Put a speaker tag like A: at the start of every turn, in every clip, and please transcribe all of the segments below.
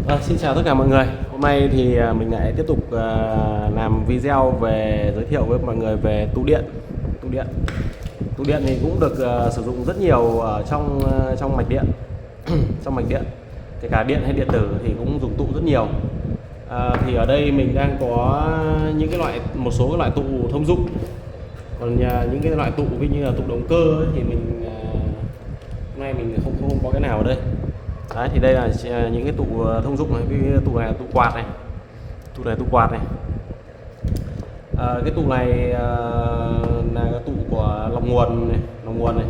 A: Xin chào tất cả mọi người. Hôm nay thì mình lại tiếp tục làm video về giới thiệu với mọi người về tủ điện. Tủ điện, tủ điện thì cũng được sử dụng rất nhiều ở trong mạch điện, trong mạch điện, kể cả điện hay điện tử thì cũng dùng tủ rất nhiều. Thì ở đây mình đang có một số cái loại tủ thông dụng, còn những cái loại tủ ví như là tủ động cơ ấy, thì hôm nay mình không có cái nào ở đây. Đấy, thì đây là những cái tủ thông dụng này, cái tủ này là tủ quạt này, tủ này tủ quạt này. Cái tủ này là cái tủ của lọc nguồn này, lọc nguồn này.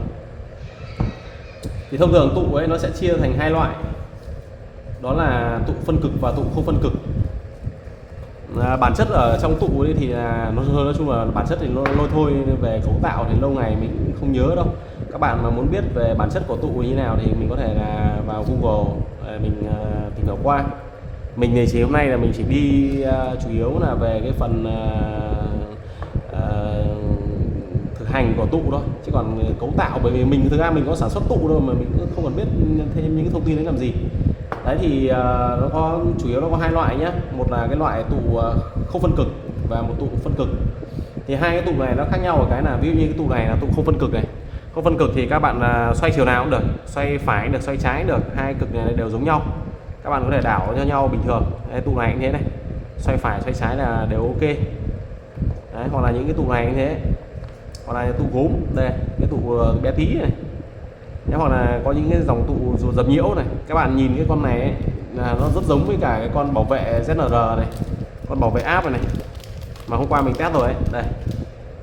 A: Thì thông thường tủ ấy nó sẽ chia thành hai loại, đó là tủ phân cực và tủ không phân cực. Bản chất ở trong tủ ấy thì là nói chung là bản chất thì nó lôi thôi, về cấu tạo thì lâu ngày mình cũng không nhớ đâu. Các bạn mà muốn biết về bản chất của tủ như nào thì mình có thể là vào Google để mình tìm hiểu qua. Mình thì hôm nay là mình chỉ đi chủ yếu là về cái phần thực hành của tủ thôi, chứ còn cấu tạo bởi vì mình thực ra mình có sản xuất tủ đâu mà mình cũng không cần biết thêm những cái thông tin đấy làm gì. Đấy thì nó có chủ yếu nó có hai loại nhé, một là cái loại tủ không phân cực và một tủ phân cực. Thì hai cái tủ này nó khác nhau ở cái là ví dụ như cái tủ này là tủ không phân cực này. Không phân cực thì các bạn xoay chiều nào cũng được, xoay phải được, xoay trái được, hai cực này đều giống nhau, các bạn có thể đảo cho nhau bình thường. Đấy, tủ này cũng thế này, xoay phải xoay trái là đều ok. Đấy, hoặc là những cái tủ này như thế, hoặc là tủ gốm đây, cái tủ bé tí này. Thế hoặc là có những cái dòng tủ dập nhiễu này, các bạn nhìn cái con này ấy, là nó rất giống với cả cái con bảo vệ ZNR này, con bảo vệ áp này, mà hôm qua mình test rồi ấy. Đây.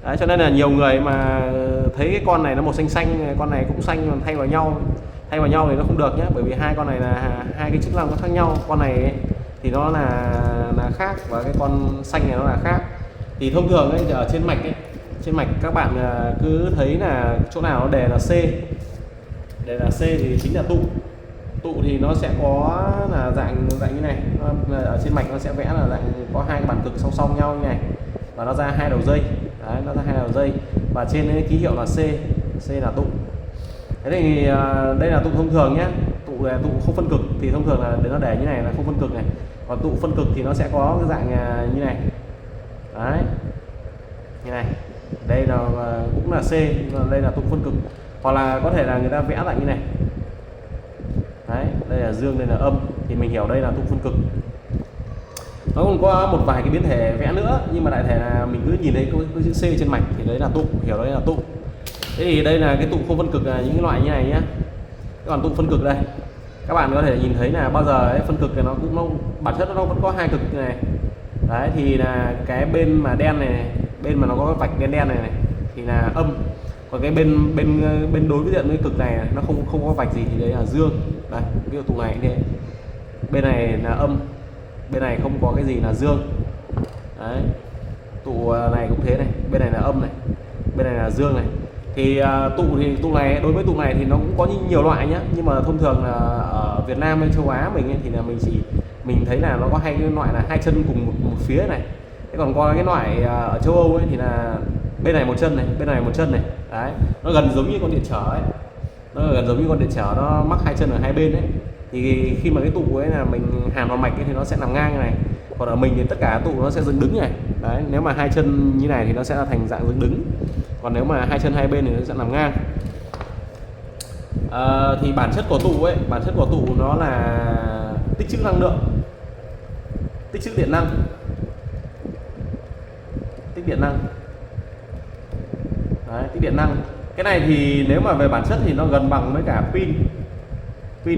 A: Đấy, cho nên là nhiều người mà thấy cái con này nó màu xanh xanh, con này cũng xanh, mà thay vào nhau thì nó không được nhé, bởi vì hai con này là hai cái chức năng nó khác nhau. Con này ấy, thì nó là khác, và cái con xanh này nó là khác. Thì thông thường ấy, ở trên mạch các bạn cứ thấy là chỗ nào nó đề là C, đề là C thì chính là tụ. Tụ thì nó sẽ có là dạng như này, ở trên mạch nó sẽ vẽ là dạng có hai cái bàn cực song song nhau như này, và nó ra hai đầu dây. Đấy, nó ra hai đầu dây, và trên cái ký hiệu là C, C là tụ. Thế thì đây là tụ thông thường nhé. Tụ là tụ không phân cực thì thông thường là nó để như này là không phân cực này, còn tụ phân cực thì nó sẽ có cái dạng như này. Đấy, như này, đây là cũng là C, đây là tụ phân cực, hoặc là có thể là người ta vẽ lại như này. Đấy, đây là dương, đây là âm, thì mình hiểu đây là tụ phân cực. Nó còn có một vài cái biến thể vẽ nữa, nhưng mà đại thể là mình cứ nhìn thấy có chữ C trên mạch thì đấy là tụ, hiểu đấy là tụ. Thế thì đây là cái tụ không phân cực, là những cái loại như này nhé. Còn tụ phân cực đây, các bạn có thể nhìn thấy là bao giờ ấy, phân cực thì nó bản chất nó vẫn có hai cực như này. Đấy, thì là cái bên mà đen này, bên mà nó có cái vạch đen đen này thì là âm, còn cái bên đối với diện với cực này nó không có vạch gì thì đấy là dương. Đây, ví dụ tụ này như thế, bên này là âm, bên này không có cái gì là dương. Đấy, tụ này cũng thế này, bên này là âm này, bên này là dương này. Thì tụ này, đối với tụ này thì nó cũng có nhiều loại nhá, nhưng mà thông thường là ở Việt Nam hay châu Á mình ấy, thì là mình thấy là nó có hai cái loại là hai chân cùng một phía này. Thế còn có cái loại ở châu Âu ấy thì là bên này một chân này, bên này một chân này. Đấy, nó gần giống như con điện trở ấy, nó gần giống như con điện trở, nó mắc hai chân ở hai bên đấy. Thì khi mà cái tụ ấy là mình hàn vào mạch ấy, thì nó sẽ nằm ngang như này, còn ở mình thì tất cả tụ nó sẽ dựng đứng này. Đấy, nếu mà hai chân như này thì nó sẽ là thành dạng dựng đứng, còn nếu mà hai chân hai bên thì nó sẽ nằm ngang. Thì bản chất của tụ ấy, bản chất của tụ nó là tích trữ năng lượng, tích trữ điện năng, tích điện năng. Đấy, tích điện năng. Cái này thì nếu mà về bản chất thì nó gần bằng với cả pin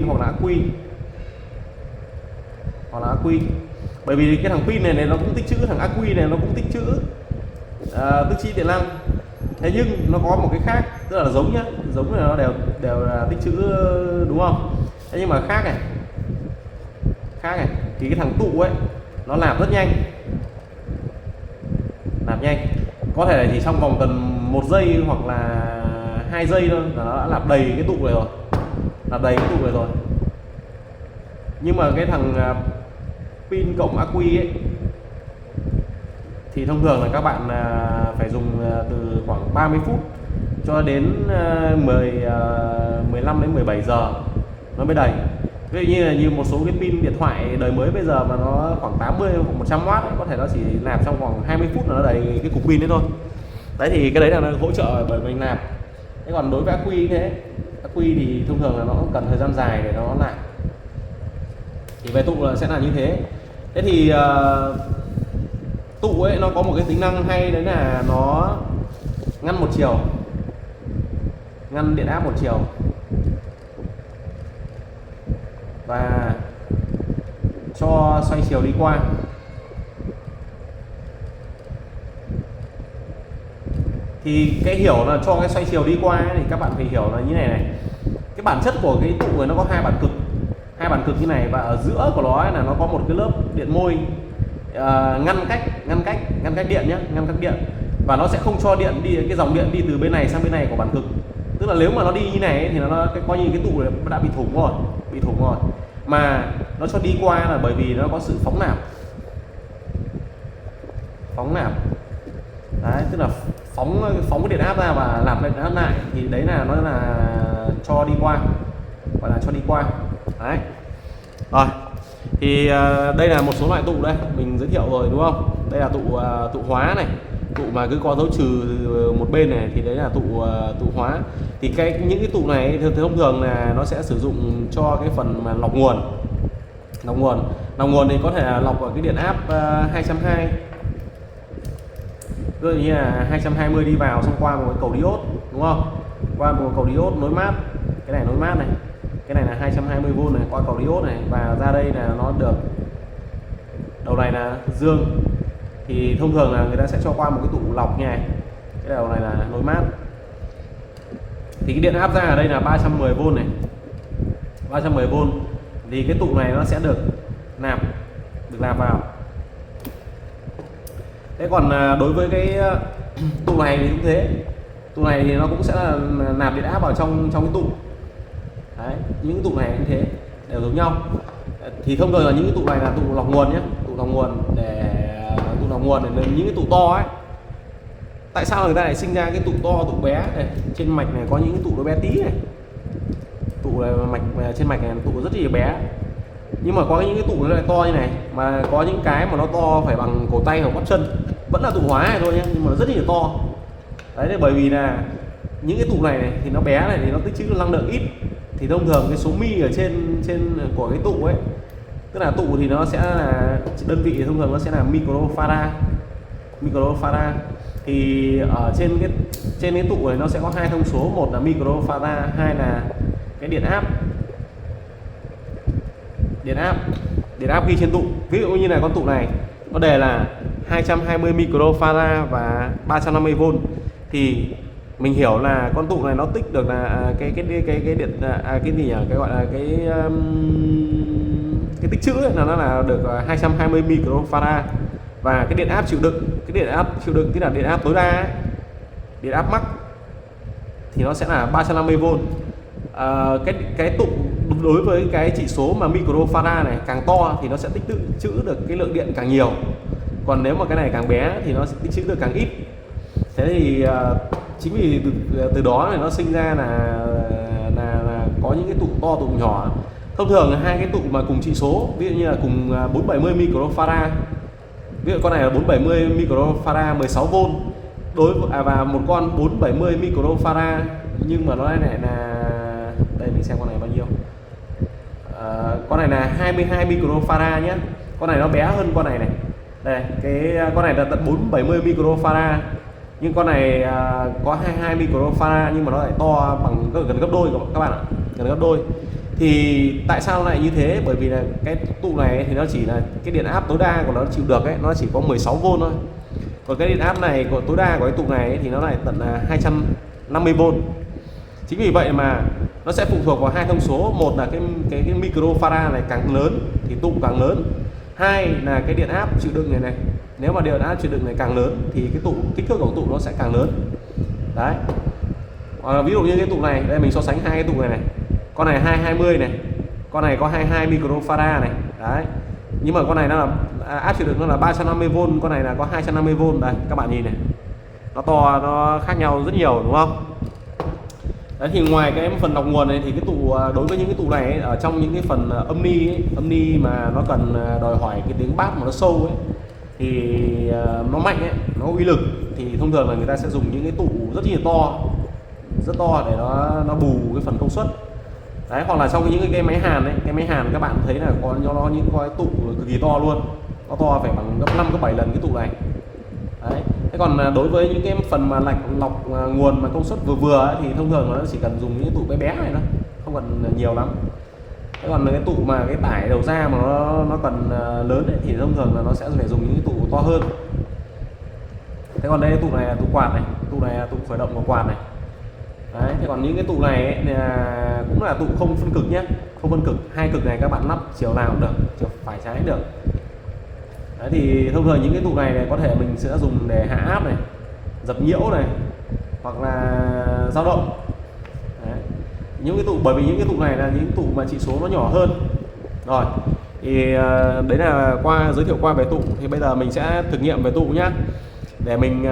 A: hoặc là ắc quy, bởi vì cái thằng pin này nó cũng tích trữ, thằng ắc quy này nó cũng tích trữ điện năng. Thế nhưng nó có một cái khác, tức là giống nhá, giống là nó đều là tích trữ, đúng không? Thế nhưng mà khác này, thì cái thằng tụ ấy nó làm rất nhanh, có thể là chỉ trong vòng tầm 1 giây hoặc là 2 giây thôi là nó đã làm đầy cái tụ này rồi, nhưng mà cái thằng pin cộng ắc quy ấy thì thông thường là các bạn phải dùng từ khoảng 30 phút cho đến 15 đến 17 giờ nó mới đầy. ví dụ như là một số cái pin điện thoại đời mới bây giờ mà nó khoảng 80 hoặc 100W ấy, có thể nó chỉ nạp trong vòng 20 phút là nó đầy cái cục pin đấy thôi. Đấy thì cái đấy là nó hỗ trợ bởi mình nạp. Thế còn đối với ắc quy thế, ắc quy thì thông thường là nó cần thời gian dài để nó nạp. Thì về tụ là sẽ là như thế. Thế thì tụ ấy nó có một cái tính năng hay, đấy là nó ngăn một chiều, ngăn điện áp một chiều và cho xoay chiều đi qua. Thì cái hiểu là cho cái xoay chiều đi qua ấy, thì các bạn phải hiểu là như này. Cái bản chất của cái tụ này nó có hai bản cực như này, và ở giữa của nó ấy là nó có một cái lớp điện môi ngăn cách điện nhé, ngăn cách điện, và nó sẽ không cho điện đi, cái dòng điện đi từ bên này sang bên này của bản cực. Tức là nếu mà nó đi như này ấy, thì nó coi như cái tụ này đã bị thủng rồi, mà nó cho đi qua là bởi vì nó có sự phóng nạp. Đấy, tức là phóng cái điện áp ra và nạp điện áp lại, thì đấy là nó là cho đi qua, gọi là cho đi qua. Đấy. Rồi thì đây là một số loại tụ đây mình giới thiệu rồi đúng không? Đây là tụ hóa này, tụ mà cứ có dấu trừ một bên này thì đấy là tụ hóa. Thì những cái tụ này thì thông thường là nó sẽ sử dụng cho cái phần mà lọc nguồn thì có thể là lọc ở cái điện áp 220, ví dụ như là 220 đi vào, xong qua một cái cầu diode đúng không? Qua một cầu diode nối mát, cái này nối mát này, cái này là 220V này, qua cầu diode này, và ra đây là nó được đầu này là dương. Thì thông thường là người ta sẽ cho qua một cái tụ lọc như này, cái đầu này là nối mát. Thì cái điện áp ra ở đây là 310V này, 310V. Thì cái tụ này nó sẽ được nạp vào. Thế còn đối với cái tụ này thì cũng thế, tụ này thì nó cũng sẽ là nạp điện áp vào trong cái tụ. Đấy, những tụ này cũng thế, đều giống nhau. Thì thông thường là những cái tụ này là tụ lọc nguồn nhé, tụ lọc nguồn để những cái tụ to ấy. Tại sao người ta lại sinh ra cái tụ to, tụ bé này? Trên mạch này có những cái tụ nó bé tí này, tụ này, mạch trên mạch này tụ rất là bé, nhưng mà có những cái tụ nó lại to như này, mà có những cái mà nó to phải bằng cổ tay hoặc bắp chân, vẫn là tụ hóa này thôi nhé, nhưng mà nó rất là to. Đấy là bởi vì là những cái tụ này thì nó bé này thì nó tích trữ năng lượng ít. Thì thông thường cái số mi ở trên của cái tụ ấy, tức là tụ thì nó sẽ là đơn vị, thông thường nó sẽ là microfarad. Thì ở trên cái tụ này nó sẽ có hai thông số, một là microfarad, hai là cái điện áp ghi trên tụ. Ví dụ như là con tụ này nó đề là 220 microfarad và 350V, thì mình hiểu là con tụ này nó tích được là cái điện cái gì nhỉ, cái gọi là cái tích trữ ấy, là nó là được 220 microfarad, và cái điện áp chịu đựng tức là điện áp tối đa ấy, điện áp max thì nó sẽ là 350V. Cái tụ đối với cái chỉ số mà microfarad này càng to thì nó sẽ tích trữ được cái lượng điện càng nhiều, còn nếu mà cái này càng bé thì nó sẽ tích trữ được càng ít. Thế thì chính vì từ đó này nó sinh ra là có những cái tụ to, tụ nhỏ. Thông thường hai cái tụ mà cùng chỉ số, ví dụ như là cùng 470 microfarad, ví dụ con này là 470 microfarad 16V và một con 470 microfarad, nhưng mà nó lại là đây, mình xem con này bao nhiêu. Con này là 22 microfarad nhé, con này nó bé hơn con này. Đây, con này là tận 470 microfarad, nhưng con này có 22 microfarad, nhưng mà nó lại to bằng gần gấp đôi các bạn ạ, gần gấp đôi. Thì tại sao lại như thế? Bởi vì là cái tụ này thì nó chỉ là cái điện áp tối đa của nó chịu được ấy, nó chỉ có 16V thôi. Còn cái điện áp này của tối đa của cái tụ này ấy, thì nó lại tận 250V. Chính vì vậy mà nó sẽ phụ thuộc vào hai thông số, một là cái microfarad này càng lớn thì tụ càng lớn, hai là cái điện áp chịu đựng này. Nếu mà điện áp chịu đựng này càng lớn thì cái kích thước của tụ nó sẽ càng lớn. Đấy. Ví dụ như cái tụ này, đây mình so sánh hai cái tụ này. Con này 220 này, con này có 22 microfarad này. Đấy. Nhưng mà con này nó là áp chịu đựng nó là 350V, con này là có 250V. Đây, các bạn nhìn này. Nó to, nó khác nhau rất nhiều đúng không? Đấy thì ngoài cái phần lọc nguồn này thì cái tụ đối với những cái tụ này ấy, ở trong những cái phần âm ni mà nó cần đòi hỏi cái tiếng bass mà nó sâu ấy, thì nó mạnh ấy, nó uy lực, thì thông thường là người ta sẽ dùng những cái tụ rất là to, rất to để nó bù cái phần công suất. Đấy, hoặc là trong những cái máy hàn ấy, cái máy hàn các bạn thấy là có nó những cái tụ cực kỳ to luôn, nó to phải bằng gấp 5 gấp 7 lần cái tụ này. Đấy. Thế còn đối với những cái phần mà lọc nguồn mà công suất vừa vừa ấy, thì thông thường nó chỉ cần dùng những tụ bé bé này thôi, không cần nhiều lắm. Thế còn cái tụ mà cái tải đầu ra mà nó cần lớn ấy, thì thông thường là nó sẽ phải dùng những cái tụ to hơn. Thế còn đây tụ này là tụ quạt này, tụ này là tụ khởi động của quạt này. Đấy, thế còn những cái tụ này ấy, thì cũng là tụ không phân cực nhé, không phân cực, hai cực này các bạn lắp chiều nào cũng được, chiều phải trái cũng được. Đấy, thì thông thường những cái tụ này có thể mình sẽ dùng để hạ áp này, dập nhiễu này, hoặc là dao động. Đấy. Những cái tụ, bởi vì những cái tụ này là những tụ mà chỉ số nó nhỏ hơn. Rồi thì đấy là giới thiệu qua về tụ. Thì bây giờ mình sẽ thực nghiệm về tụ nhá, để mình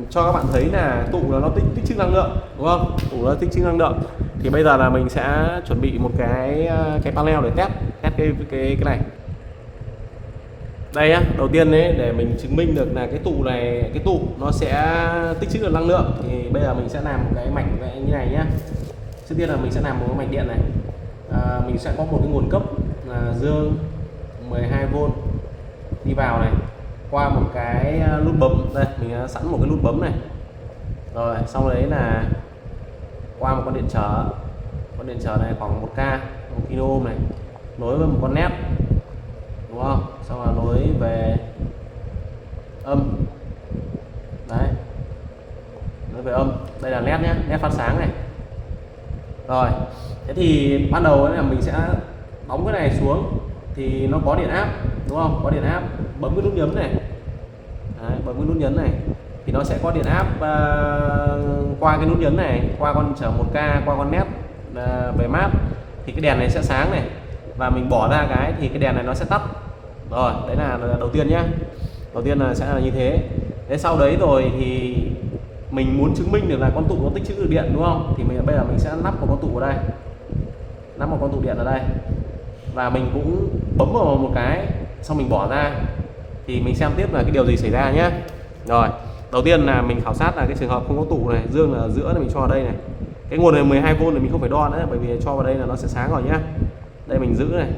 A: cho các bạn thấy là tụ là nó tích trữ năng lượng, đúng không? Tụ nó tích trữ năng lượng. Thì bây giờ là mình sẽ chuẩn bị một cái panel để test cái này. Đây á, đầu tiên đấy, để mình chứng minh được là cái tụ này, cái tụ nó sẽ tích trữ được năng lượng, thì bây giờ mình sẽ làm một cái mạch như này nhá. Trước tiên là mình sẽ làm một cái mạch điện này. Mình sẽ có một cái nguồn cấp là dương 12V đi vào này, qua một cái nút bấm đây, mình đã sẵn một cái nút bấm này. Rồi sau đấy là qua một con điện trở này khoảng 1K, 1 kΩ này, nối với một con nét, đúng không? Xong là nối về âm. Đấy, nối về âm, đây là nét nhé, nét phát sáng này. Rồi thế thì ban đầu ấy là mình sẽ đóng cái này xuống, thì nó có điện áp, đúng không? Có điện áp, bấm cái nút nhấn này. Đấy, bấm cái nút nhấn này thì nó sẽ có điện áp qua cái nút nhấn này, qua con chở 1K, qua con nét về mát, thì cái đèn này sẽ sáng này, và mình bỏ ra cái thì cái đèn này nó sẽ tắt. Rồi đấy là đầu tiên nhá, đầu tiên là sẽ là như thế. Thế sau đấy rồi thì mình muốn chứng minh được là con tụ nó tích trữ được điện, đúng không? Thì bây giờ mình sẽ lắp một con tụ ở đây, lắp một con tụ điện ở đây, và mình cũng bấm vào một cái, xong mình bỏ ra, thì mình xem tiếp là cái điều gì xảy ra nhé. Rồi đầu tiên là mình khảo sát là cái trường hợp không có tụ này, dương là ở giữa thì mình cho vào đây này. Cái nguồn này 12V thì mình không phải đo nữa, bởi vì cho vào đây là nó sẽ sáng rồi nhá. Đây mình giữ này,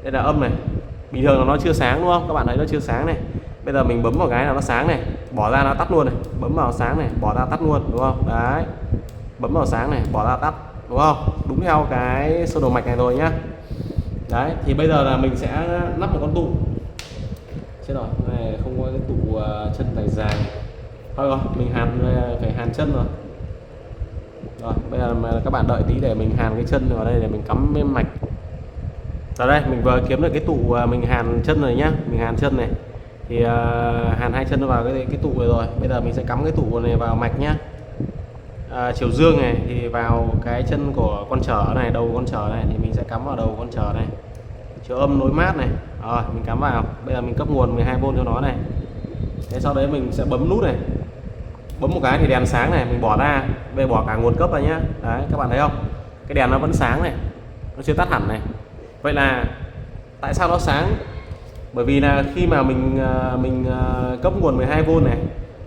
A: đây là âm này, bình thường là nó chưa sáng, đúng không? Các bạn thấy nó chưa sáng này. Bây giờ mình bấm vào cái là nó sáng này, bỏ ra nó tắt luôn này, bấm vào sáng này, bỏ ra tắt luôn, đúng không? Đấy, bấm vào sáng này, bỏ ra tắt, đúng không? Đúng theo cái sơ đồ mạch này rồi nhá. Đấy, thì bây giờ là mình sẽ lắp một con tụ. Chết rồi, này không có cái tụ chân phải dài. Thôi rồi, mình phải hàn chân rồi. Rồi, bây giờ mà các bạn đợi tí để mình hàn cái chân vào đây để mình cắm cái mạch. Ở đây mình vừa kiếm được cái tụ mình hàn chân rồi nhá, mình hàn chân này. Thì hàn hai chân vào cái tụ này rồi. Bây giờ mình sẽ cắm cái tụ này vào mạch nhá. Chiều dương này thì vào cái chân của con trở này, đầu con trở này thì mình sẽ cắm vào đầu con trở này. Chiều âm nối mát này. Rồi, mình cắm vào. Bây giờ mình cấp nguồn 12V cho nó này. Thế sau đấy mình sẽ bấm nút này. Bấm một cái thì đèn sáng này, mình bỏ ra, về bỏ cả nguồn cấp ra nhá. Đấy, các bạn thấy không? Cái đèn nó vẫn sáng này, nó chưa tắt hẳn này. Vậy là tại sao nó sáng? Bởi vì là khi mà mình cấp nguồn 12V này,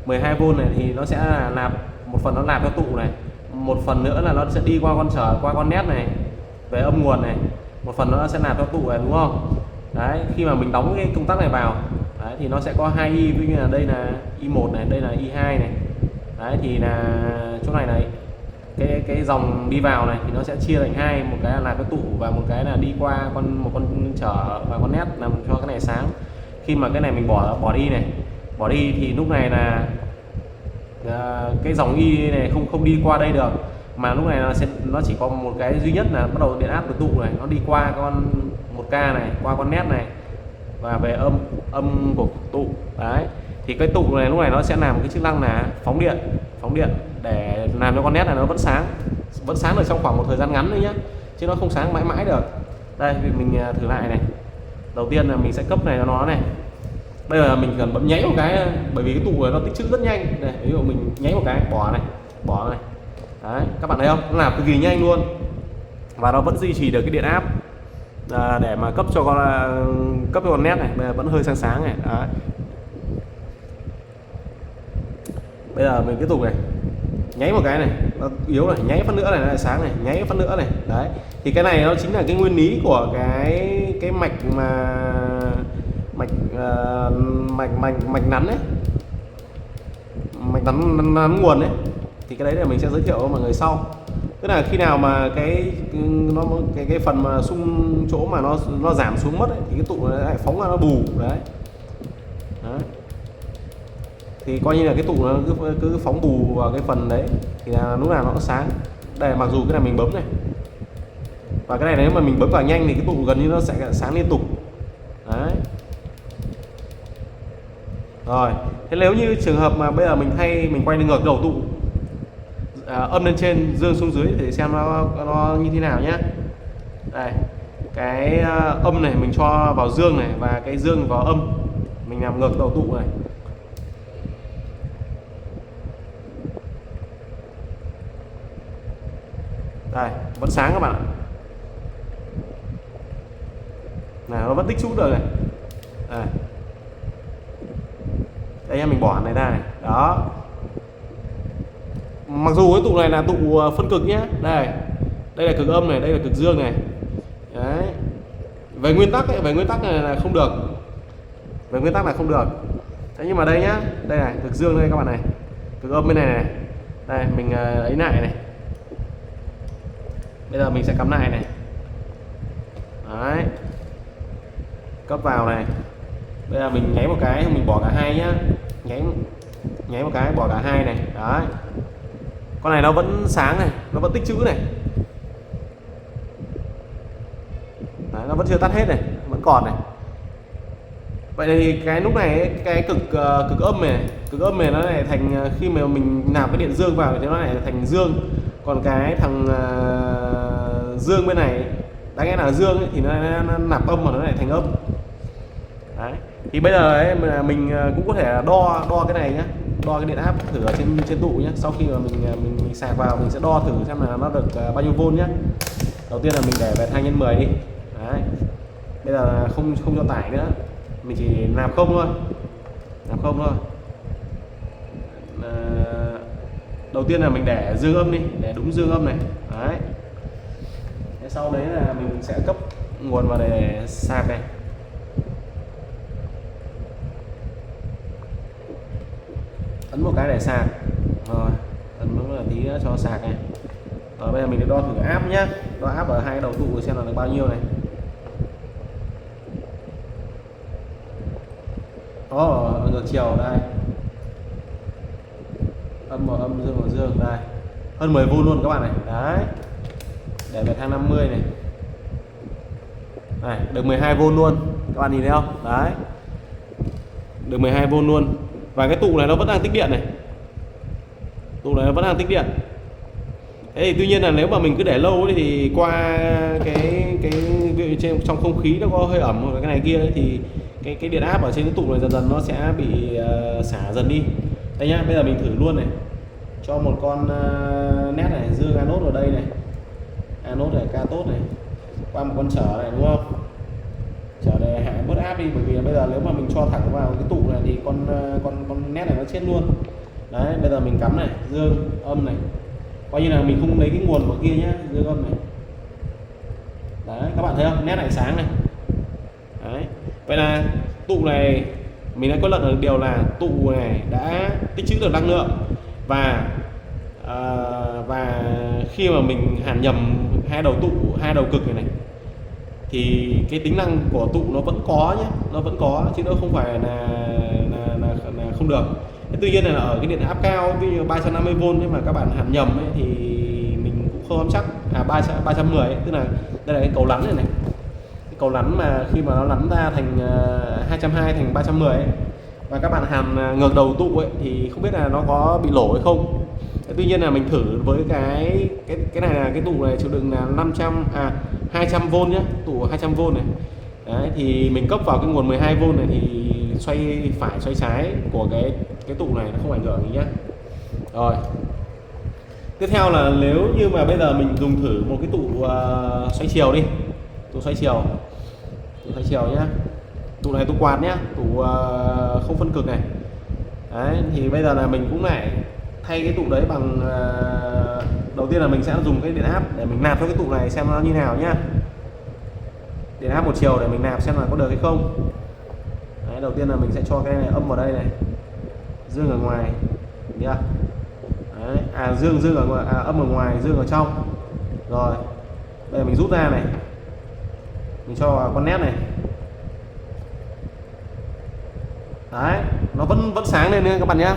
A: 12V này thì nó sẽ nạp, một phần nó nạp cho tụ này, một phần nữa là nó sẽ đi qua con trở, qua con nét này về âm nguồn này, một phần nó sẽ nạp cho tụ này, đúng không? Đấy, khi mà mình đóng cái công tắc này vào, đấy, thì nó sẽ có 2 y, ví như là đây là Y1 này, đây là Y2 này. Đấy thì là chỗ này này, cái dòng đi vào này thì nó sẽ chia thành hai, một cái là nạp cái tụ và một cái là đi qua một con trở và con nét làm cho cái này sáng. Khi mà cái này mình bỏ đi này, bỏ đi thì lúc này là cái dòng Y này không đi qua đây được, mà lúc này nó chỉ có một cái duy nhất là bắt đầu điện áp của tụ này, nó đi qua con 1K này, qua con nét này và về âm của tụ. Đấy thì cái tụ này lúc này nó sẽ làm cái chức năng là phóng điện để làm cho con nét này nó vẫn sáng được trong khoảng một thời gian ngắn thôi nhé, chứ nó không sáng mãi mãi được. Đây mình thử lại này. Đầu tiên là mình sẽ cấp này cho nó này. Bây giờ mình cần bấm nháy một cái, bởi vì cái tụ này nó tích trữ rất nhanh. Đây, ví dụ mình nháy một cái, bỏ này. Đấy, các bạn thấy không, nó làm cực kỳ nhanh luôn và nó vẫn duy trì được cái điện áp để mà cấp cho con nét này. Bây giờ vẫn hơi sáng sáng này. Đấy. Bây giờ mình tiếp tục này, nháy một cái này nó yếu này, nháy phát nữa này nó lại sáng này, nháy phát nữa này. Đấy, thì cái này nó chính là cái nguyên lý của cái mạch mà mạch nắn ấy, mạch nắn nguồn ấy. Thì cái đấy là mình sẽ giới thiệu cho mọi người sau. Tức là khi nào mà cái phần mà xung chỗ mà nó giảm xuống mất ấy, thì cái tụ nó lại phóng ra nó bù đấy. Đấy. Thì coi như là cái tụ nó cứ phóng bù vào cái phần đấy thì là lúc nào nó cũng sáng. Đây mặc dù cái này mình bấm này, và cái này nếu mà mình bấm vào nhanh thì cái tụ gần như nó sẽ sáng liên tục. Đấy. Rồi, thế nếu như trường hợp mà bây giờ mình quay ngược đầu tụ, âm lên trên, dương xuống dưới để xem nó như thế nào nhé. Đây, cái âm này mình cho vào dương này và cái dương vào âm, mình làm ngược đầu tụ này. Đây, vẫn sáng các bạn ạ. Này, nó vẫn tích trữ được này. Đây. Đây em mình bỏ này ra này. Đó. Mặc dù cái tụ này là tụ phân cực nhé. Đây. Đây là cực âm này, đây là cực dương này. Đấy. Về nguyên tắc này là không được. Về nguyên tắc là không được. Thế nhưng mà đây nhá, đây này, cực dương đây các bạn này. Cực âm bên này này. Đây, mình ấy lại này. Bây giờ mình sẽ cắm lại này. Đấy. Cấp vào này. Bây giờ mình nháy một cái, mình bỏ cả hai nhá. Nháy một cái, bỏ cả hai này. Đấy. Con này nó vẫn sáng này, nó vẫn tích trữ này. Đấy, nó vẫn chưa tắt hết này, vẫn còn này. Vậy thì cái lúc này cái cực âm này nó lại thành, khi mà mình nạp cái điện dương vào thì nó lại thành dương. Còn cái thằng dương bên này, đáng lẽ là dương ấy, thì nó nạp âm mà nó lại thành âm. Đấy. Thì bây giờ ấy, mình cũng có thể đo cái này nhá, đo cái điện áp thử ở trên tụ nhé. Sau khi mà mình sạc vào mình sẽ đo thử xem là nó được bao nhiêu vôn nhé. Đầu tiên là mình để về 2x10 đi. Đấy. Bây giờ là không cho tải nữa, mình chỉ nạp không thôi, đầu tiên là mình để dương âm đi, để đúng dương âm này. Đấy. Thế sau đấy là mình sẽ cấp nguồn vào để sạc này. Ấn một cái để sạc. Rồi, ấn một tí nữa cho sạc này. Rồi bây giờ mình đo thử áp nhá, đo áp ở hai đầu tụ xem là được bao nhiêu này. Ngược chiều đây. Âm vào âm, dương vào dương đây. Hơn 10V luôn các bạn này. Đấy. Để về thang 50 này. Này, được 12V luôn. Các bạn nhìn thấy không? Đấy. Được 12V luôn. Và cái tụ này nó vẫn đang tích điện này. Tụ này nó vẫn đang tích điện. Thế thì tuy nhiên là nếu mà mình cứ để lâu ấy, thì qua cái trong không khí nó có hơi ẩm hoặc là cái này kia ấy, thì cái điện áp ở trên cái tụ này dần dần nó sẽ bị xả dần đi. Đây nhá, bây giờ mình thử luôn này. Cho một con nét này, dương anode vào đây này. Anode này, cathode này. Qua một con trở này đúng không? Trở để hạ bớt áp đi, bởi vì bây giờ nếu mà mình cho thẳng vào cái tụ này thì con nét này nó chết luôn. Đấy, bây giờ mình cắm này, dương âm này. Coi như là mình không lấy cái nguồn của kia nhá, dương âm này. Đấy, các bạn thấy không? Nét này sáng này. Đấy. Vậy là tụ này mình đã có luận được điều là tụ này đã tích trữ được năng lượng, và khi mà mình hàn nhầm hai đầu cực này thì cái tính năng của tụ nó vẫn có nhé, nó vẫn có chứ nó không phải là không được. Tuy nhiên là ở cái điện áp cao ví dụ 350V nhưng mà các bạn hàn nhầm ấy, thì mình cũng không chắc 310 ấy, tức là đây là cái cầu lắn này này, cái cầu lắn mà khi mà nó lắn ra thành 220 thành 310 ấy, và các bạn hàn ngược đầu tụ ấy thì không biết là nó có bị lổ hay không. Tuy nhiên là mình thử với cái này là cái tụ này chịu đựng là 200V nhé, tụ 200V này. Đấy, thì mình cấp vào cái nguồn 12V này thì xoay phải xoay trái của cái tụ này nó không ảnh hưởng gì nhá. Rồi Tiếp theo là nếu như mà bây giờ mình dùng thử một cái tụ xoay chiều đi, tụ xoay chiều, tụ xoay chiều nhá, tụ này tụ quạt nhá, tụ không phân cực này. Đấy, thì bây giờ là mình cũng lại thay cái tụ đấy bằng đầu tiên là mình sẽ dùng cái điện áp để mình nạp cho cái tụ này xem nó như nào nhá. Điện áp một chiều để mình nạp xem là có được hay không. Đấy, đầu tiên là mình sẽ cho cái này âm vào đây này, dương ở ngoài, nhá. Đấy, dương ở ngoài, âm ở ngoài, dương ở trong. Rồi, bây giờ mình rút ra này, mình cho vào con nét này. Đấy, nó vẫn sáng lên nha các bạn nhá,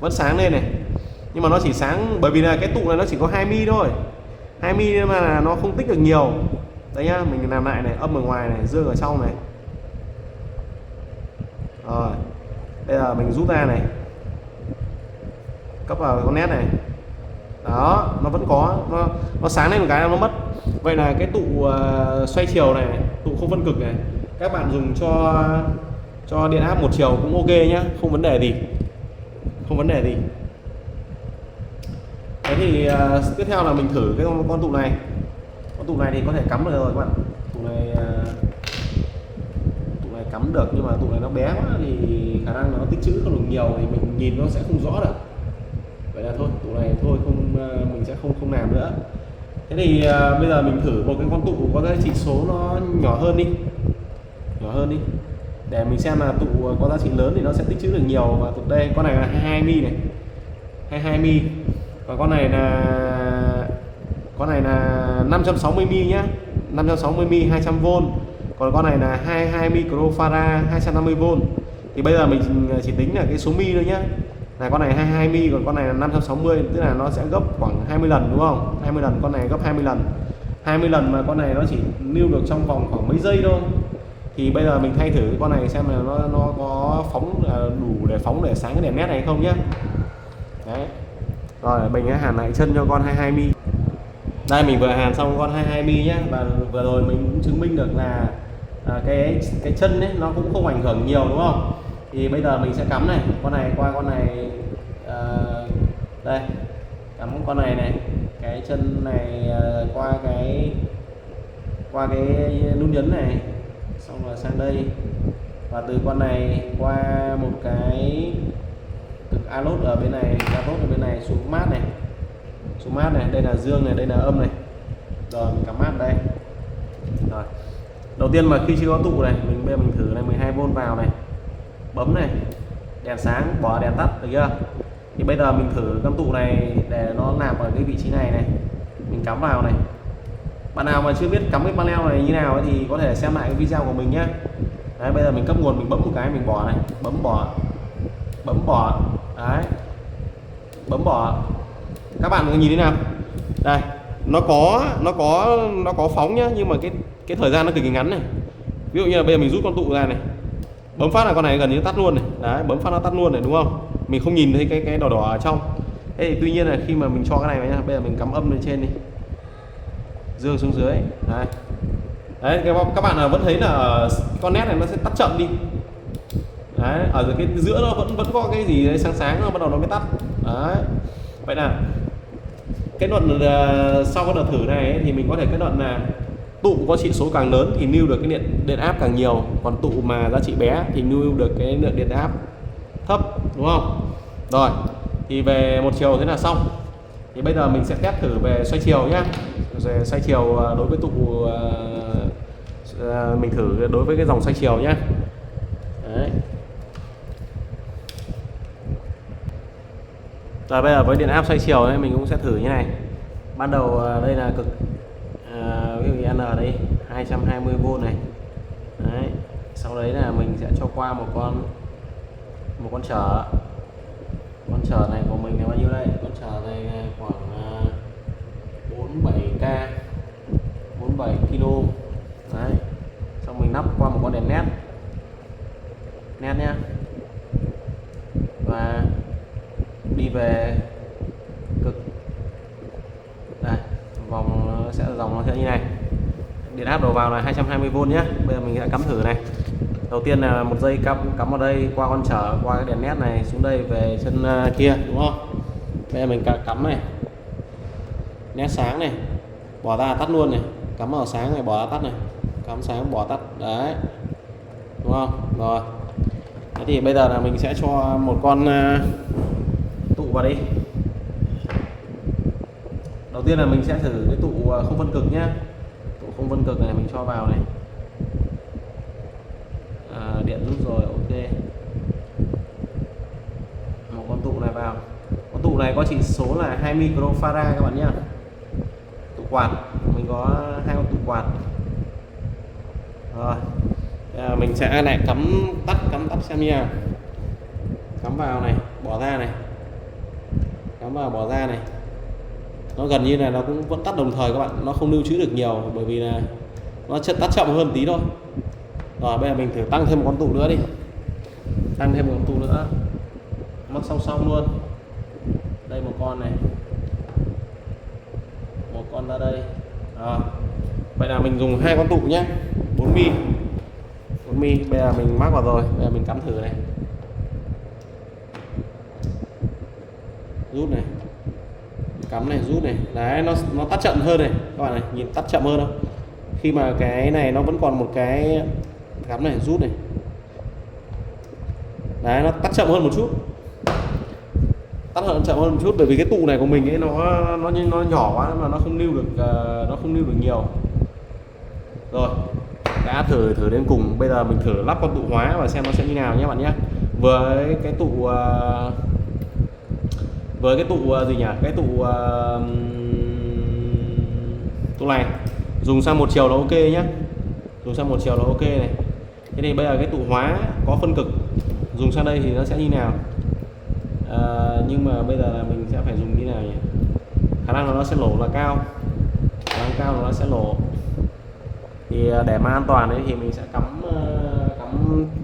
A: vẫn sáng lên này, nhưng mà nó chỉ sáng bởi vì là cái tụ này nó chỉ có 2 mi thôi, 2 mi nên mà là nó không tích được nhiều. Đấy nhá, mình làm lại này, âm ở ngoài này, dương ở trong này. Rồi, bây giờ mình rút ra này, cấp vào con nét này. Đó, nó vẫn có, nó sáng lên một cái nó mất. Vậy là cái tụ xoay chiều này, tụ không phân cực này, các bạn dùng cho điện áp một chiều cũng ok nhá, không vấn đề gì, không vấn đề gì. Thế thì tiếp theo là mình thử cái con tụ này. Con tụ này thì có thể cắm được rồi các bạn. Tụ này cắm được, nhưng mà tụ này nó bé quá thì khả năng nó tích trữ không được nhiều thì mình nhìn nó sẽ không rõ được. Vậy là thôi, tụ này thôi không, mình sẽ không làm nữa. Thế thì bây giờ mình thử một cái con tụ có cái chỉ số nó nhỏ hơn đi, nhỏ hơn đi, để mình xem là tụ có giá trị lớn thì nó sẽ tích trữ được nhiều. Và tụ đây, con này là 22 mi này, 22 mi, và con này là 560 mi nhá, 560 mi 200V. Còn con này là 22 microfarad 250V. Thì bây giờ mình chỉ tính là cái số mi thôi nhá, là con này 22 mi, còn con này là 560, tức là nó sẽ gấp khoảng 20 lần đúng không? 20 lần, con này gấp 20 lần. 20 lần mà con này nó chỉ lưu được trong vòng khoảng mấy giây thôi. Thì bây giờ mình thay thử con này xem là nó có phóng đủ để phóng để sáng cái đèn nét này không nhá. Đấy. Rồi mình hàn lại chân cho con 22 mi. Đây mình vừa hàn xong con 22 mi nhé, và vừa rồi mình cũng chứng minh được là cái chân ấy nó cũng không ảnh hưởng nhiều đúng không? Thì bây giờ mình sẽ cắm này, con này qua con này, đây cắm con này này, cái chân này qua cái nút nhấn này, xong rồi sang đây, và từ con này qua một cái cực alốt ở bên này, cathode ở bên này xuống mát này, xuống mát này, đây là dương này, đây là âm này. Rồi mình cắm mát đây. Rồi, đầu tiên mà khi chưa có tụ này, bây giờ mình thử này, 12V vào này, bấm này, đèn sáng, bỏ đèn tắt, được chưa? Thì bây giờ mình thử con tụ này để nó nạp ở cái vị trí này này, mình cắm vào này. Bạn nào mà chưa biết cắm cái panel này như nào ấy, thì có thể xem lại cái video của mình nhé. Đấy, bây giờ mình cấp nguồn, mình bấm một cái, mình bỏ này, bấm bỏ, đấy, bấm bỏ. Các bạn nhìn thế nào? Đây, nó có phóng nhá, nhưng mà cái thời gian nó cực kỳ ngắn này. Ví dụ như là bây giờ mình rút con tụ ra này, bấm phát là con này gần như tắt luôn này. Đấy, bấm phát nó tắt luôn này đúng không? Mình không nhìn thấy cái đỏ đỏ ở trong. Thế thì tuy nhiên là khi mà mình cho cái này vào nhá, bây giờ mình cắm âm lên trên đi, dương xuống dưới. Đấy. Đấy, các bạn vẫn thấy là con nét này nó sẽ tắt chậm đi. Đấy, ở cái giữa nó vẫn có cái gì đấy sáng sáng, nó bắt đầu nó mới tắt. Đấy. Vậy là kết luận sau cái đợt thử này ấy, thì mình có thể kết luận là tụ có chỉ số càng lớn thì lưu được cái điện áp càng nhiều, còn tụ mà giá trị bé thì lưu được cái lượng điện áp thấp, đúng không? Rồi, thì về một chiều thế là xong. Thì bây giờ mình sẽ test thử về xoay chiều nhá. Về xoay chiều đối với tụ, mình thử đối với cái dòng xoay chiều nhá. Đấy. Rồi bây giờ với điện áp xoay chiều ấy, mình cũng sẽ thử như này. Ban đầu đây là cực ví dụ như N đây 220V này. Đấy. Sau đấy là mình sẽ cho qua một con trở. Con trở này của mình là bao nhiêu đây? Con trở này khoảng 47K, 47 kilo. Đấy. Xong mình lắp qua một con đèn nét nhá, và đi về cực. Đây, vòng nó sẽ như này. Điện áp đầu vào là 220V nhé. Bây giờ mình sẽ cắm thử này. Đầu tiên là một dây cắm vào đây, qua con trở, qua cái đèn nét này xuống đây về chân kia, đúng không? Bây giờ mình cắm này, nét sáng này, bỏ ra tắt luôn này, cắm vào sáng này bỏ ra tắt này, cắm sáng bỏ tắt đấy, đúng không? Rồi thế thì bây giờ là mình sẽ cho một con tụ vào đi. Đầu tiên là mình sẽ thử cái tụ không phân cực nhá. Tụ không phân cực này mình cho vào này, điện rút rồi, ok. Một con tụ này vào. Con tụ này có chỉ số là 2 microfarad các bạn nhé. Tụ quạt mình có 2 con tụ quạt. Rồi mình sẽ lại cắm tắt xem nha. Cắm vào này, bỏ ra này, cắm vào bỏ ra này. Nó gần như là nó cũng vẫn tắt đồng thời các bạn, nó không lưu trữ được nhiều bởi vì là nó tắt chậm hơn tí thôi. Rồi bây giờ mình thử tăng thêm một con tụ nữa đi, tăng thêm một con tụ nữa, mắc song song luôn. Đây một con này, một con ra đây. Vậy là mình dùng 2 con tụ nhé, 4 mi. Bây giờ mình mắc vào rồi, bây giờ mình cắm thử này, rút này, cắm này, rút này, đấy nó tắt chậm hơn này các bạn này, nhìn tắt chậm hơn không? Khi mà cái này nó vẫn còn một cái cắm này, rút này, đấy nó tắt chậm hơn một chút, chậm hơn một chút bởi vì cái tụ này của mình ấy nó nhỏ quá mà nó không lưu được nhiều. Rồi đã thử đến cùng, bây giờ mình thử lắp con tụ hóa và xem nó sẽ như nào nhé bạn nhé. Với cái tụ gì nhỉ, cái tụ này dùng sang một chiều là ok nhé, dùng sang một chiều là ok này. Thế thì bây giờ cái tụ hóa có phân cực dùng sang đây thì nó sẽ như nào? Nhưng mà bây giờ là mình sẽ phải dùng như nào nhỉ? Khả năng là nó sẽ lỗ là cao, khả năng cao là nó sẽ lỗ. Thì để mà an toàn ấy thì mình sẽ cắm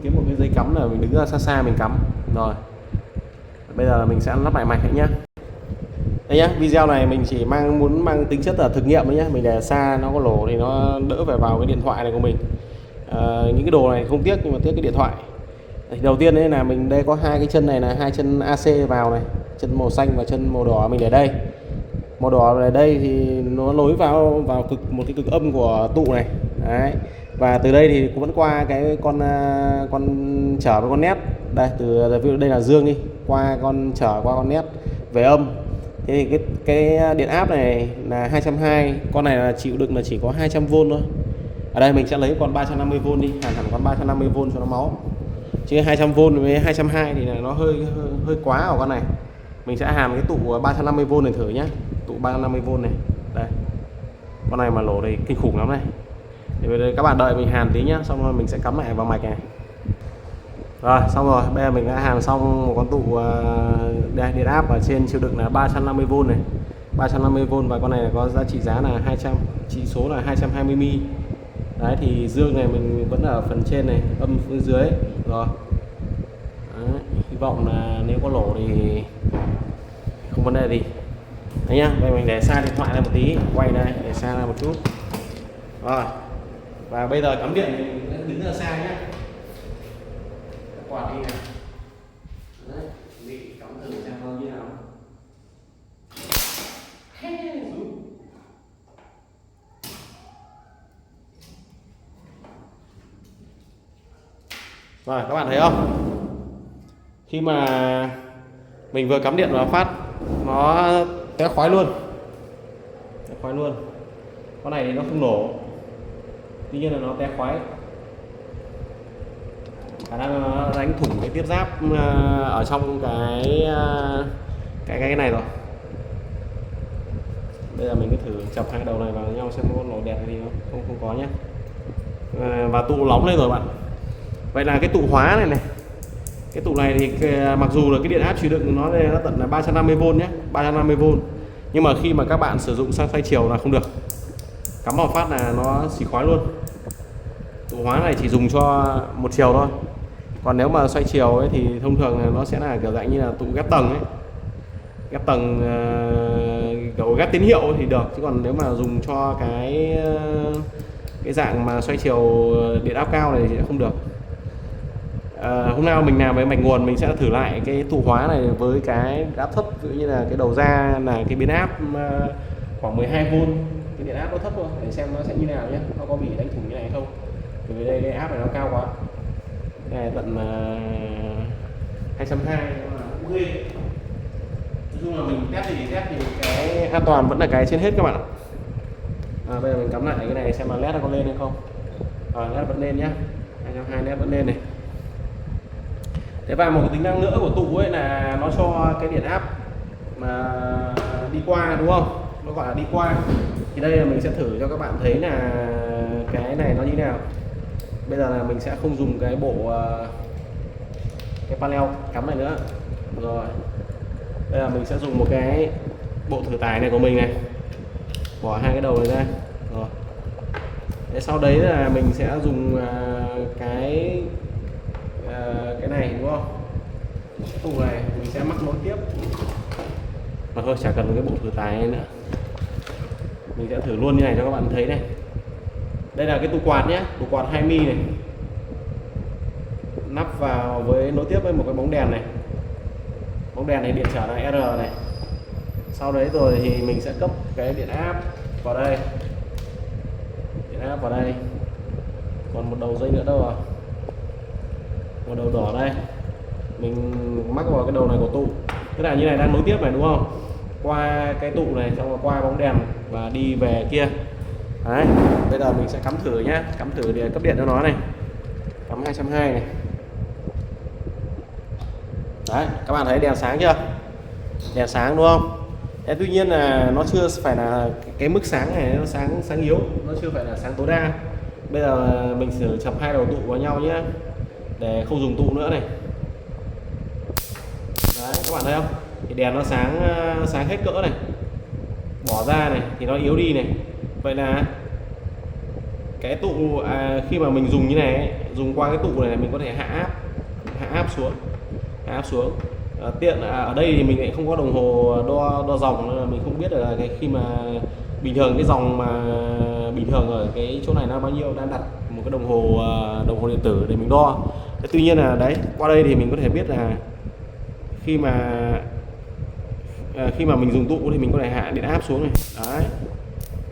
A: kiếm một cái dây cắm là mình đứng ra xa xa mình cắm. Rồi bây giờ là mình sẽ lắp lại mạch nhé. Đây nhá, video này mình chỉ muốn mang tính chất là thực nghiệm đấy nhá. Mình để xa nó có lỗ thì nó đỡ phải vào cái điện thoại này của mình. Những cái đồ này không tiếc nhưng mà tiếc cái điện thoại. Đầu tiên đấy là mình đây có 2 cái chân này là 2 chân AC vào này, chân màu xanh và chân màu đỏ mình để đây. Màu đỏ ở đây thì nó nối vào một cái cực âm của tụ này. Đấy. Và từ đây thì cũng vẫn qua cái con trở với con nét. Đây từ đây là dương đi, qua con nét về âm. Thế thì cái điện áp này là 220, con này là chịu đựng là chỉ có 200V thôi. Ở đây mình sẽ lấy con 350V đi, hẳn con 350V cho nó máu. Chứ 200V với 220 thì nó hơi quá ở con này. Mình sẽ hàn cái tụ 350V này thử nhé. Tụ 350V này. Đây. Con này mà lỗ thì kinh khủng lắm này. Thì bây giờ các bạn đợi mình hàn tí nhá, xong rồi mình sẽ cắm lại vào mạch này. Rồi, xong rồi. Bây giờ mình đã hàn xong một con tụ đây, điện áp ở trên chịu đựng là 350V này. 350V và con này có giá trị giá là 200, chỉ số là 220mm. Đấy thì dương này mình vẫn ở phần trên này, âm phía dưới. Rồi. Đấy, hy vọng là nếu có lỗ thì không vấn đề gì. Đấy nhá, bây giờ mình để xa điện thoại ra một tí, quay đây để xa ra một chút. Rồi. Và bây giờ cắm điện mình đứng ra xa nhé. Quạt đi này. Đấy, mình cắm thử xem nó như nào. Rồi các bạn thấy không? Khi mà mình vừa cắm điện vào phát nó té khói luôn. Té khói luôn. Con này thì nó không nổ. Tuy nhiên là nó té khói. Khả năng nó đánh thủng cái tiếp giáp ở trong cái này rồi. Bây giờ mình cứ thử chập 2 đầu này vào nhau xem có nổ đẹp hay không có nhé. Và tụ nóng lên rồi bạn. Vậy là cái tụ hóa này, cái tụ này thì mặc dù là cái điện áp chịu đựng nó tận là 350V nhé, 350V. Nhưng mà khi mà các bạn sử dụng sang xoay chiều là không được. Cắm vào phát là nó xì khói luôn. Tụ hóa này chỉ dùng cho một chiều thôi. Còn nếu mà xoay chiều ấy thì thông thường là nó sẽ là kiểu dạng như là tụ ghép tầng ấy. Ghép tầng kiểu ghép tín hiệu thì được, chứ còn nếu mà dùng cho cái dạng mà xoay chiều điện áp cao này thì sẽ không được. Hôm nào mình làm với mạch nguồn mình sẽ thử lại cái tụ hóa này với cái áp thấp, ví dụ như là cái đầu ra là cái biến áp khoảng 12V, cái điện áp nó thấp thôi, để xem nó sẽ như nào nhé, nó có bị đánh thủng như này không. Vì đây cái áp này nó cao quá, cái này tận 220 cũng ghê. Nói chung là mình test thì cái an toàn vẫn là cái trên hết các bạn ạ. Bây giờ mình cắm lại cái này xem là led nó có lên hay không. Led vẫn lên nhá, 220 led vẫn lên này. Thế và một cái tính năng nữa của tụ ấy là nó cho cái điện áp mà đi qua, đúng không? Nó gọi là đi qua. Thì đây là mình sẽ thử cho các bạn thấy là cái này nó như thế nào. Bây giờ là mình sẽ không dùng cái bộ cái panel cắm này nữa. Rồi. Bây giờ mình sẽ dùng một cái bộ thử tải này của mình này. Bỏ hai cái đầu này ra. Rồi. Thế sau đấy là mình sẽ dùng cái này, đúng không? Cái tủ này mình sẽ mắc nối tiếp. Mà thôi chả cần cái bộ thử tải này nữa. Mình sẽ thử luôn như này cho các bạn thấy này. Đây là cái tủ quạt nhé, tủ quạt 2mm này. Nắp vào với nối tiếp với một cái bóng đèn này. Bóng đèn này điện trở là R này. Sau đấy rồi thì mình sẽ cấp cái điện áp vào đây. Điện áp vào đây. Còn một đầu dây nữa đâu rồi? Một đầu đỏ đây. Mình mắc vào cái đầu này của tụ. Tức là như này đang nối tiếp này, đúng không? Qua cái tụ này, xong rồi qua bóng đèn và đi về kia. Đấy, bây giờ mình sẽ cắm thử nhá, cắm thử để cấp điện cho nó này. Cắm 220 này. Đấy, các bạn thấy đèn sáng chưa? Đèn sáng đúng không? Thế tuy nhiên là nó chưa phải là cái mức sáng này nó sáng yếu, nó chưa phải là sáng tối đa. Bây giờ mình sẽ chập hai đầu tụ vào nhau nhé, để không dùng tụ nữa này. Đấy, các bạn thấy không? Thì đèn nó sáng hết cỡ này. Bỏ ra này thì nó yếu đi này. Vậy là cái tụ khi mà mình dùng như này ấy, dùng qua cái tụ này mình có thể hạ áp xuống. Tiện ở đây thì mình lại không có đồng hồ đo dòng nên là mình không biết là cái khi mà bình thường cái dòng mà bình thường ở cái chỗ này nó bao nhiêu, đang đặt một cái đồng hồ điện tử để mình đo. Thế tuy nhiên là đấy, qua đây thì mình có thể biết là khi mà mình dùng tụ thì mình có thể hạ điện áp xuống này. Đấy,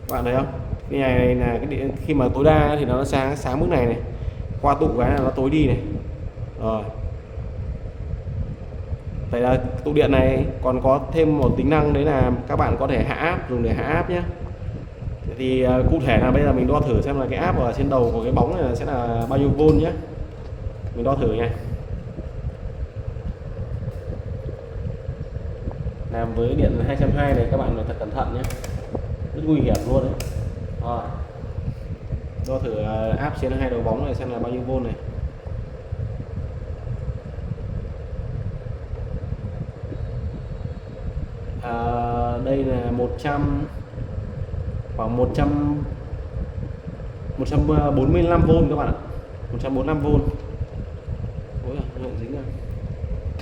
A: các bạn thấy không? Cái này là cái điện, khi mà tối đa thì nó sáng mức này, qua tụ cái là nó tối đi này. Rồi, vậy là tụ điện này còn có thêm một tính năng đấy là các bạn có thể hạ áp, dùng để hạ áp nhé. Thì cụ thể là bây giờ mình đo thử xem là cái áp ở trên đầu của cái bóng này sẽ là bao nhiêu volt nhé. Mình đo thử nha. Làm với điện 220 này các bạn phải thật cẩn thận nhé, rất nguy hiểm luôn đấy. Rồi, đo thử áp trên hai đầu bóng này xem là bao nhiêu volt này. Đây là khoảng 145V các bạn ạ, 145V. Ôi giời, dính rồi.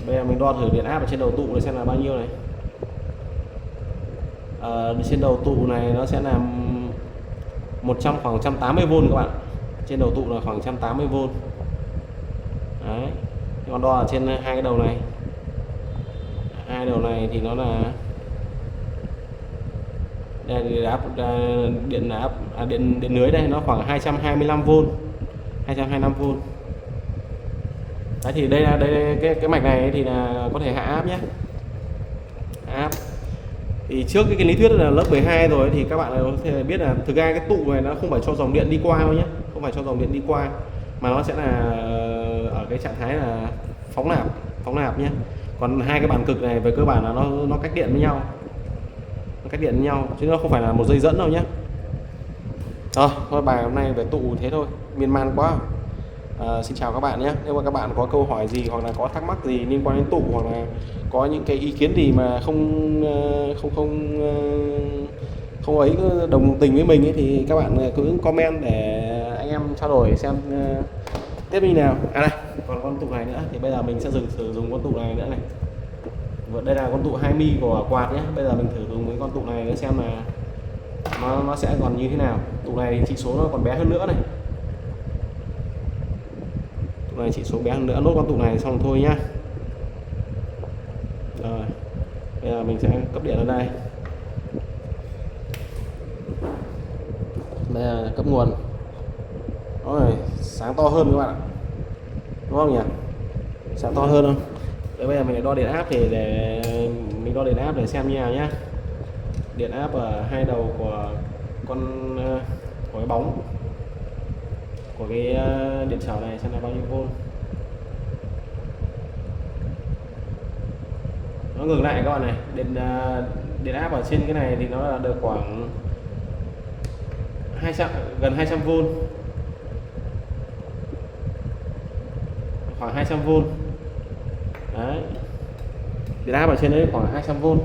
A: Bây giờ mình đo thử điện áp ở trên đầu tụ này xem là bao nhiêu này. Trên đầu tụ này nó sẽ là khoảng 180V các bạn. Trên đầu tụ là khoảng 180V. Đấy. Còn đo ở trên hai cái đầu này. Hai đầu này thì nó là đây là điện lưới đây, nó khoảng 225V. 225V. Đấy thì đây là cái mạch này thì là có thể hạ áp nhé. Áp. Thì trước cái lý thuyết là lớp 12 rồi thì các bạn có thể biết là thực ra cái tụ này nó không phải cho dòng điện đi qua đâu nhé, không phải cho dòng điện đi qua mà nó sẽ là ở cái trạng thái là phóng nạp nhé. Còn hai cái bàn cực này về cơ bản là nó cách điện với nhau. Nó cách điện với nhau chứ nó không phải là một dây dẫn đâu nhé. Rồi, thôi bài hôm nay về tụ thế thôi, miên man quá. Xin chào các bạn nhé. Nếu mà các bạn có câu hỏi gì hoặc là có thắc mắc gì liên quan đến tụ hoặc là có những cái ý kiến gì mà không ấy đồng tình với mình ấy, thì các bạn cứ comment để anh em trao đổi xem tiếp như nào. Đây, còn con tụ này nữa thì bây giờ mình sẽ sử dụng con tụ này nữa này. Đây là con tụ 2mm của quạt nhé. Bây giờ mình thử dùng với con tụ này để xem là nó sẽ còn như thế nào. Tụ này chỉ số nó còn bé hơn nữa này. Tụ này chỉ số bé hơn nữa, nốt con tụ này xong thôi nhá. Rồi, bây giờ mình sẽ cấp điện ở đây. cấp nguồn. Rồi, sáng to hơn các bạn ạ, đúng không nhỉ? Sáng to hơn không? Đấy, bây giờ mình lại đo điện áp thì để mình đo điện áp để xem như nào nhá. Điện áp ở hai đầu của con của cái bóng của cái điện trở này xem là bao nhiêu volt. Nó ngừng lại các bạn này. Điện áp ở trên cái này thì nó là được khoảng 200, gần 200V, khoảng 200V đấy. Điện áp ở trên đấy khoảng 200V.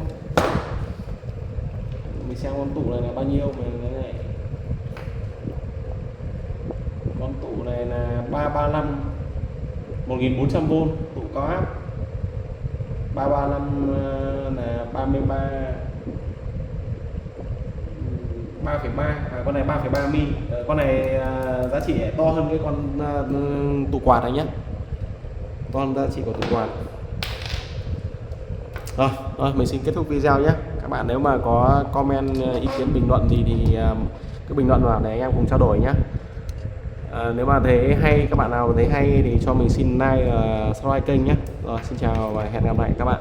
A: Mình xem con tụ này là bao nhiêu mà này. Con tụ này là 335 1400V, tụ cao áp. 335 là 33 3,3, con này 3,3 mm. Con này giá trị to hơn cái con tụ quạt này nhé. Con giá trị của tụ quạt. Rồi, mình xin kết thúc video nhé. Các bạn nếu mà có comment, ý kiến, bình luận gì thì cứ bình luận vào để anh em cùng trao đổi nhé. Nếu mà thấy hay, các bạn nào thấy hay thì cho mình xin like, subscribe kênh nhé. Rồi, xin chào và hẹn gặp lại các bạn.